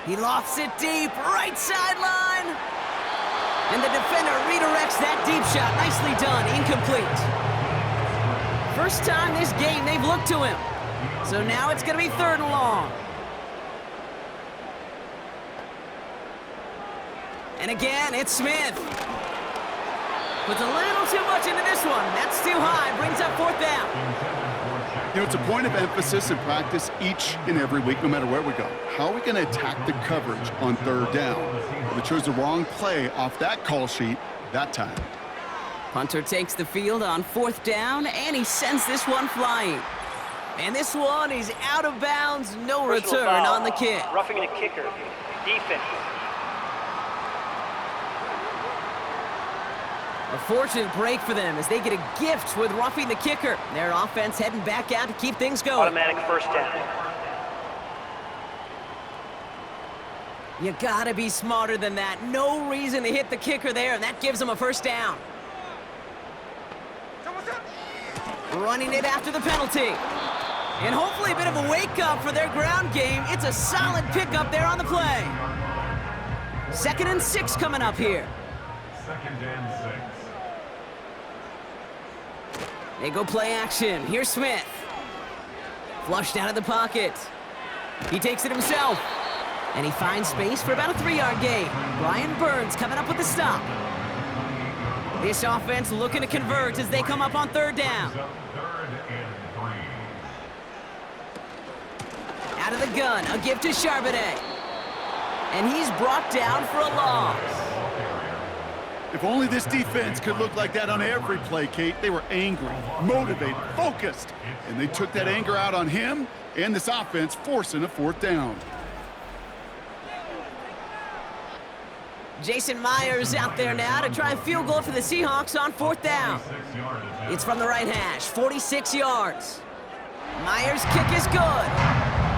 He lofts it deep, right sideline. And the defender redirects that deep shot. Nicely done, incomplete. First time this game they've looked to him. So now it's going to be 3rd and long. And again, it's Smith. Puts a little too much into this one. That's too high, brings up 4th down. You know, it's a point of emphasis in practice each and every week, no matter where we go. How are we going to attack the coverage on 3rd down? Well, they chose the wrong play off that call sheet that time. Punter takes the field on 4th down, and he sends this one flying. And this one is out of bounds, no return on the kick. Roughing the kicker. Defense. A fortunate break for them as they get a gift with roughing the kicker. Their offense heading back out to keep things going. Automatic first down. You gotta be smarter than that. No reason to hit the kicker there, and that gives them a first down. Running it after the penalty. And hopefully a bit of a wake-up for their ground game. It's a solid pickup there on the play. 2nd and 6 coming up here. 2nd and 6. They go play action. Here's Smith. Flushed out of the pocket. He takes it himself. And he finds space for about a 3-yard gain. Brian Burns coming up with the stop. This offense looking to convert as they come up on 3rd down. Out of the gun, a give to Charbonnet. And he's brought down for a loss. If only this defense could look like that on every play, Kate. They were angry, motivated, focused, and they took that anger out on him and this offense, forcing a 4th down. Jason Myers out there now to try a field goal for the Seahawks on 4th down. It's from the right hash, 46 yards. Myers' kick is good,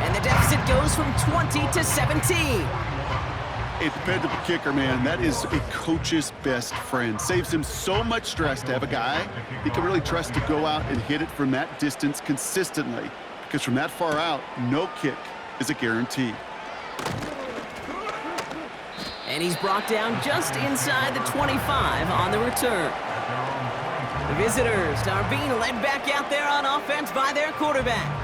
and the deficit goes from 20 to 17. A dependable kicker, man. That is a coach's best friend. Saves him so much stress to have a guy he can really trust to go out and hit it from that distance consistently. Because from that far out, no kick is a guarantee. And he's brought down just inside the 25 on the return. The visitors are being led back out there on offense by their quarterback.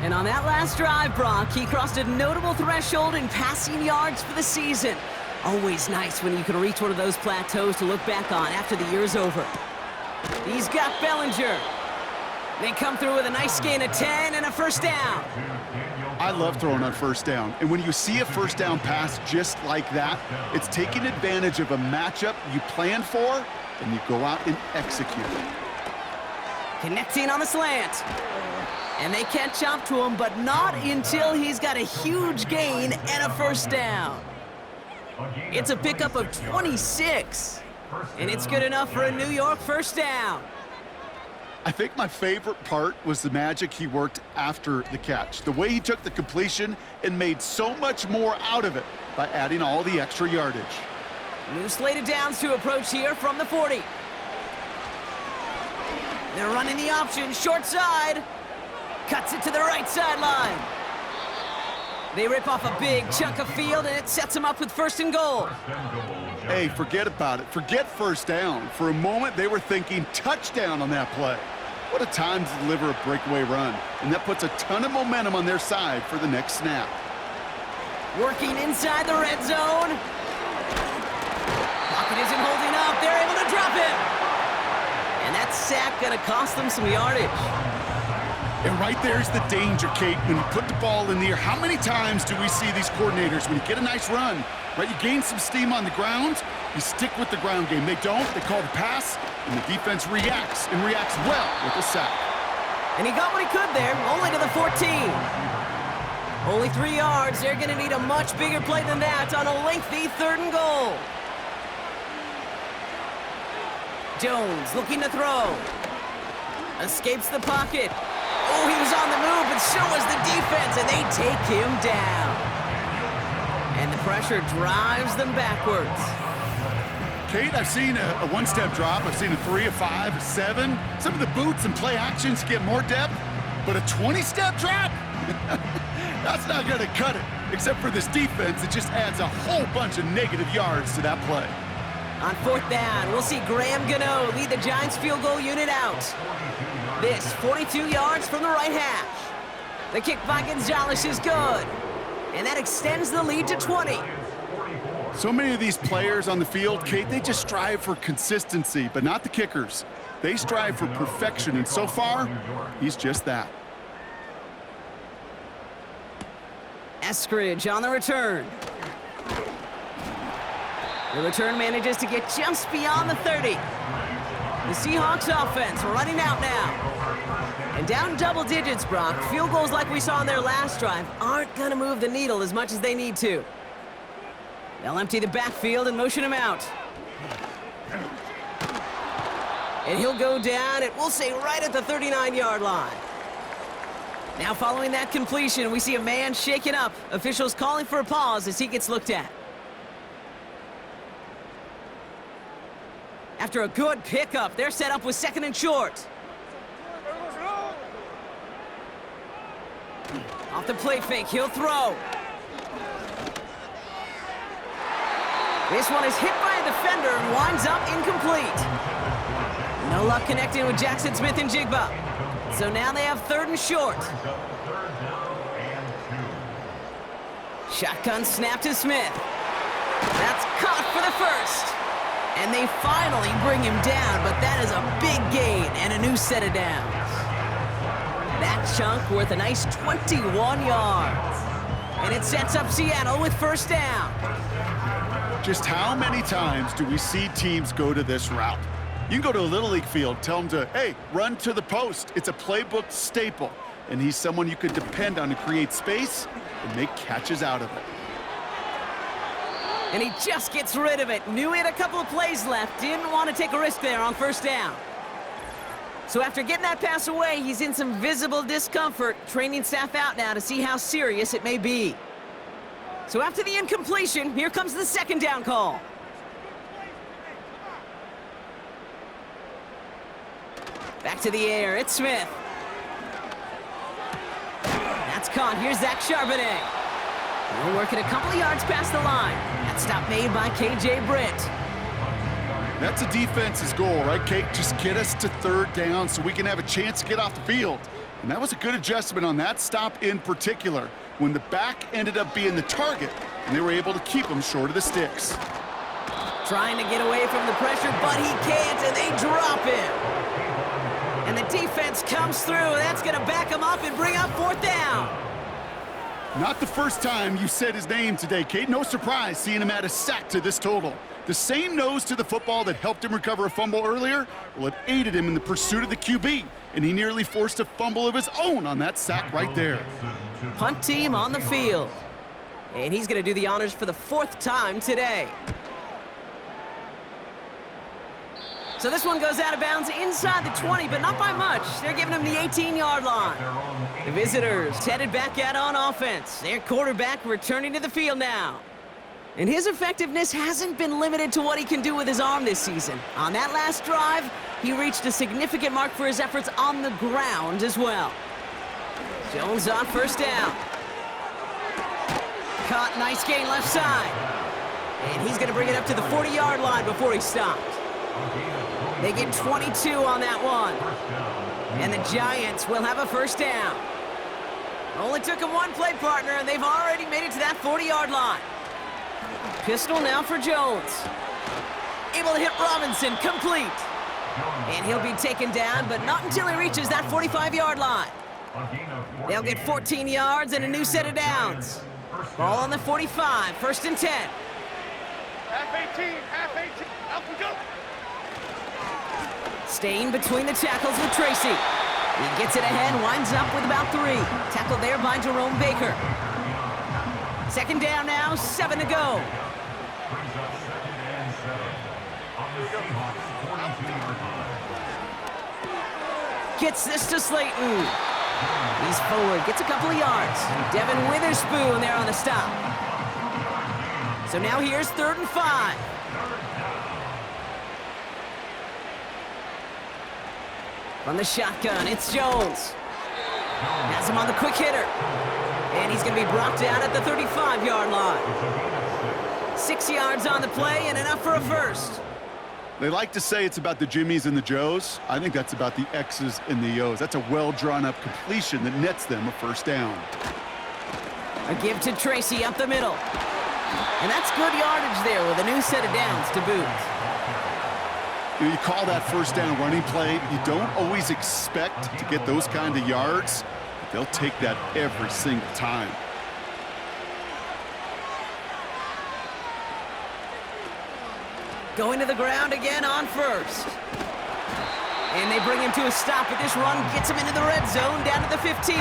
And on that last drive, Brock, he crossed a notable threshold in passing yards for the season. Always nice when you can reach one of those plateaus to look back on after the year's over. He's got Bellinger. They come through with a nice gain of 10 and a 1st down. I love throwing on 1st down. And when you see a 1st down pass just like that, it's taking advantage of a matchup you planned for, and you go out and execute it. Connecting on the slant. And they catch up to him, but not until he's got a huge gain and a 1st down. It's a pickup of 26, and it's good enough for a New York 1st down. I think my favorite part was the magic he worked after the catch. The way he took the completion and made so much more out of it by adding all the extra yardage. New slate of downs to approach here from the 40. They're running the option, short side. Cuts it to the right sideline. They rip off a big chunk of field, and it sets them up with 1st and goal. Hey, forget about it. Forget 1st down. For a moment, they were thinking touchdown on that play. What a time to deliver a breakaway run. And that puts a ton of momentum on their side for the next snap. Working inside the red zone. Pocket isn't holding up. They're able to drop it. And that sack gonna cost them some yardage. And right there's the danger, Kate. When you put the ball in the air, how many times do we see these coordinators, when you get a nice run, right, you gain some steam on the ground, you stick with the ground game. They don't, they call the pass, and the defense reacts, and reacts well with a sack. And he got what he could there, only to the 14. Only 3 yards. They're going to need a much bigger play than that on a lengthy 3rd and goal. Jones looking to throw. Escapes the pocket. Oh, he was on the move, but so was the defense, and they take him down. And the pressure drives them backwards. Kate, I've seen a 1-step drop. I've seen a 3, a 5, a 7. Some of the boots and play actions get more depth, but a 20-step drop? That's not going to cut it. Except for this defense, it just adds a whole bunch of negative yards to that play. On 4th down, we'll see Graham Gano lead the Giants field goal unit out. This 42 yards from the right hash. The kick by Gonzalez is good. And that extends the lead to 20. So many of these players on the field, Kate, they just strive for consistency, but not the kickers. They strive for perfection, and so far, he's just that. Eskridge on the return. The return manages to get just beyond the 30. The Seahawks offense running out now. And down double digits, Brock. Field goals like we saw on their last drive aren't going to move the needle as much as they need to. They'll empty the backfield and motion him out. And he'll go down, and we'll say right at the 39-yard line. Now following that completion, we see a man shaken up. Officials calling for a pause as he gets looked at. After a good pickup, they're set up with 2nd and short. Off the play fake, he'll throw. This one is hit by a defender and winds up incomplete. No luck connecting with Jackson Smith and Jigba. So now they have 3rd and short. Shotgun snap to Smith. That's caught for the first. And they finally bring him down, but that is a big gain and a new set of downs. That chunk worth a nice 21 yards. And it sets up Seattle with 1st down. Just how many times do we see teams go to this route? You can go to a Little League field, tell them to, hey, run to the post. It's a playbook staple. And he's someone you could depend on to create space and make catches out of it. And he just gets rid of it. Knew he had a couple of plays left. Didn't want to take a risk there on 1st down. So after getting that pass away, he's in some visible discomfort. Training staff out now to see how serious it may be. So after the incompletion, here comes the 2nd down call. Back to the air, it's Smith. That's caught, here's Zach Charbonnet. We're working a couple of yards past the line. That stop made by KJ Britt. That's a defense's goal, right, Kate? Just get us to 3rd down so we can have a chance to get off the field. And that was a good adjustment on that stop in particular, when the back ended up being the target, and they were able to keep him short of the sticks. Trying to get away from the pressure, but he can't, and they drop him. And the defense comes through, and that's going to back him up and bring up 4th down. Not the first time you said his name today, Kate. No surprise seeing him add a sack to this total. The same nose to the football that helped him recover a fumble earlier, well, it aided him in the pursuit of the QB, and he nearly forced a fumble of his own on that sack right there. Punt team on the field. And he's going to do the honors for the 4th time today. So this one goes out of bounds inside the 20, but not by much. They're giving him the 18-yard line. The visitors headed back out on offense. Their quarterback returning to the field now. And his effectiveness hasn't been limited to what he can do with his arm this season. On that last drive, he reached a significant mark for his efforts on the ground as well. Jones on 1st down. Caught, nice gain left side. And he's going to bring it up to the 40-yard line before he stopped. They get 22 on that one. And the Giants will have a 1st down. Only took him one play, partner, and they've already made it to that 40-yard line. Pistol now for Jones. Able to hit Robinson, complete. And he'll be taken down, but not until he reaches that 45-yard line. They'll get 14 yards and a new set of downs. Ball on the 45, 1st and 10. Half 18, out we go. Staying between the tackles with Tracy. He gets it ahead, winds up with about 3. Tackled there by Jerome Baker. 2nd down now, 7 to go. Gets this to Slayton. He's forward, gets a couple of yards. Devin Witherspoon there on the stop. So now here's 3rd and 5. From the shotgun, it's Jones. Has him on the quick hitter. And he's going to be brought down at the 35-yard line. 6 yards on the play and enough for a 1st. They like to say it's about the Jimmies and the Joes. I think that's about the X's and the O's. That's a well-drawn-up completion that nets them a 1st down. A give to Tracy up the middle. And that's good yardage there with a new set of downs to boot. You call that 1st down running play. You don't always expect to get those kind of yards, but they'll take that every single time. Going to the ground again on 1st. And they bring him to a stop, but this run gets him into the red zone down to the 15.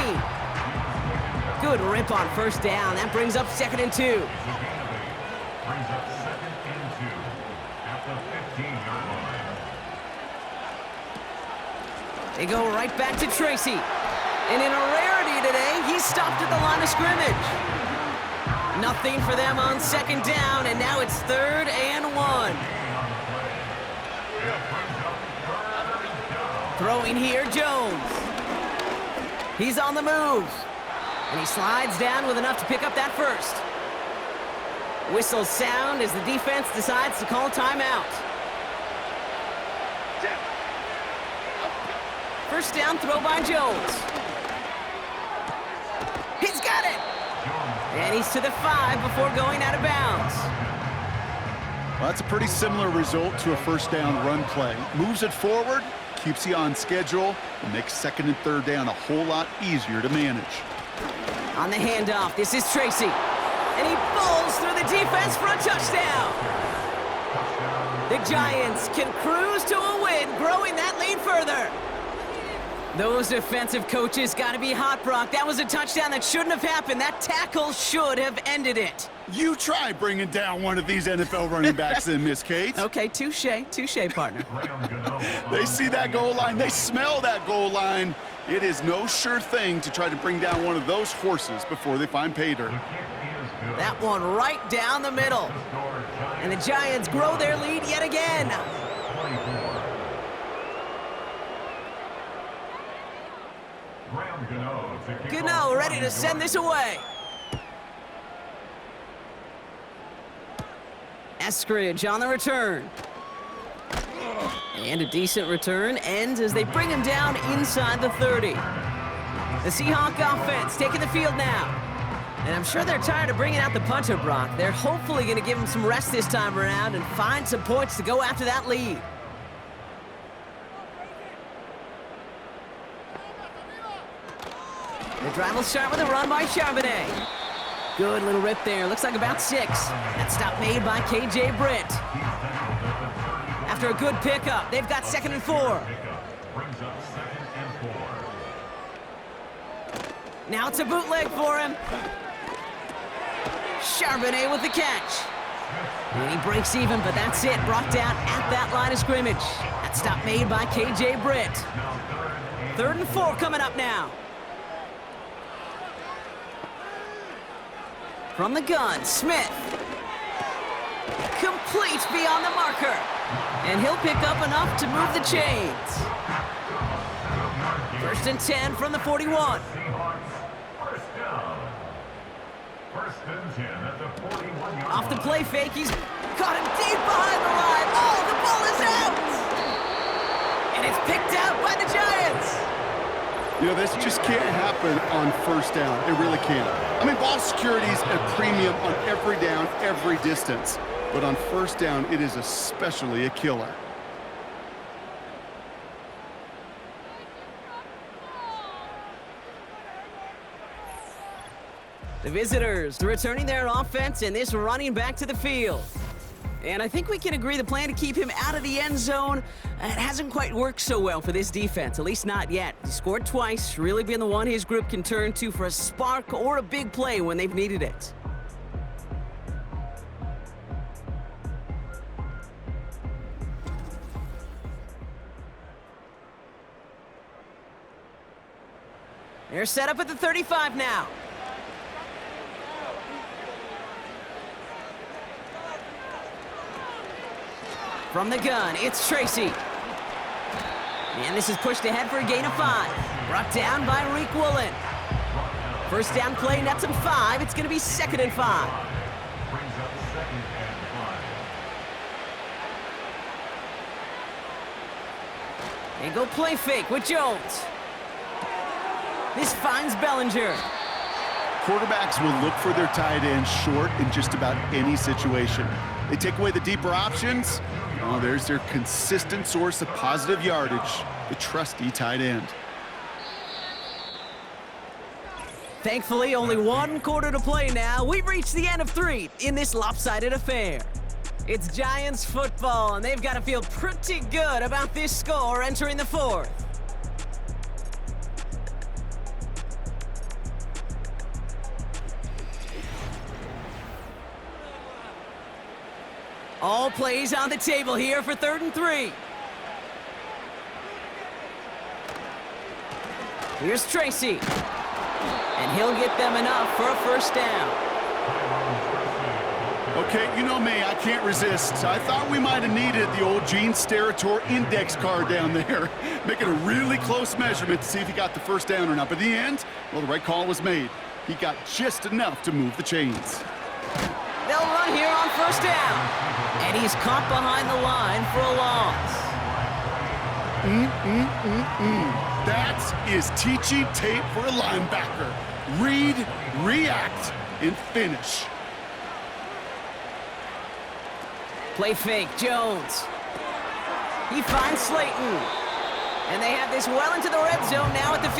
Good rip on 1st down. That brings up 2nd and 2. Brings up 2nd and 2 at the 15-yard line. They go right back to Tracy. And in a rarity today, he's stopped at the line of scrimmage. Nothing for them on 2nd down, and now it's 3rd and 1. Throwing here, Jones. He's on the move. And he slides down with enough to pick up that 1st. Whistles sound as the defense decides to call timeout. First down throw by Jones. He's got it! And he's to the 5 before going out of bounds. Well, that's a pretty similar result to a first down run play. Moves it forward, keeps you on schedule, and makes second and third down a whole lot easier to manage. On the handoff, this is Tracy. And he bowls through the defense for a touchdown. The Giants can cruise to a win, growing that lead further. Those defensive coaches got to be hot, Brock. That was a touchdown that shouldn't have happened. That tackle should have ended it. You try bringing down one of these NFL running backs in, Miss Kate. Okay, touche, partner. They see that goal line. They smell that goal line. It is no sure thing to try to bring down one of those horses before they find pay dirt. That one right down the middle. And the Giants grow their lead yet again. Gano ready to send this away. Eskridge on the return. And a decent return ends as they bring him down inside the 30. The Seahawk offense taking the field now. And I'm sure they're tired of bringing out the punter, Brock. They're hopefully going to give him some rest this time around and find some points to go after that lead. The drive will start with a run by Charbonnet. Good little rip there. Looks like about 6. That stop made by K.J. Britt. After a good pickup, they've got 2nd and 4. Now it's a bootleg for him. Charbonnet with the catch. And he breaks even, but that's it. Brought down at that line of scrimmage. That stop made by K.J. Britt. 3rd and 4 coming up now. From the gun, Smith. Complete beyond the marker. And he'll pick up enough to move the chains. 1st and 10 from the 41. Off the play fake, he's caught him deep behind the line. Oh, the ball is out! And it's picked out by the Giants. You know, this just can't happen on first down. It really can't. I mean, ball security is a premium on every down, every distance. But on first down, it is especially a killer. The visitors returning their offense and this running back to the field. And I think we can agree the plan to keep him out of the end zone, it hasn't quite worked so well for this defense, at least not yet. He scored twice, really been the one his group can turn to for a spark or a big play when they've needed it. They're set up at the 35 now. From the gun, it's Tracy. And this is pushed ahead for a gain of 5. Brought down by Reek Woolen. First down play, nets him 5. It's going to be 2nd and 5. They go play fake with Jones. This finds Bellinger. Quarterbacks will look for their tight end short in just about any situation. They take away the deeper options. Oh, there's their consistent source of positive yardage, the trusty tight end. Thankfully, only 1 quarter to play now. We've reached the end of 3 in this lopsided affair. It's Giants football, and they've got to feel pretty good about this score entering the 4th. All plays on the table here for 3rd and 3. Here's Tracy. And he'll get them enough for a first down. Okay, you know me, I can't resist. I thought we might have needed the old Gene Steratore index card down there, making a really close measurement to see if he got the first down or not. But in the end, well, the right call was made. He got just enough to move the chains. They'll run here on first down. And he's caught behind the line for a loss. That is teaching tape for a linebacker. Read, react, and finish. Play fake, Jones. He finds Slayton. And they have this well into the red zone now at the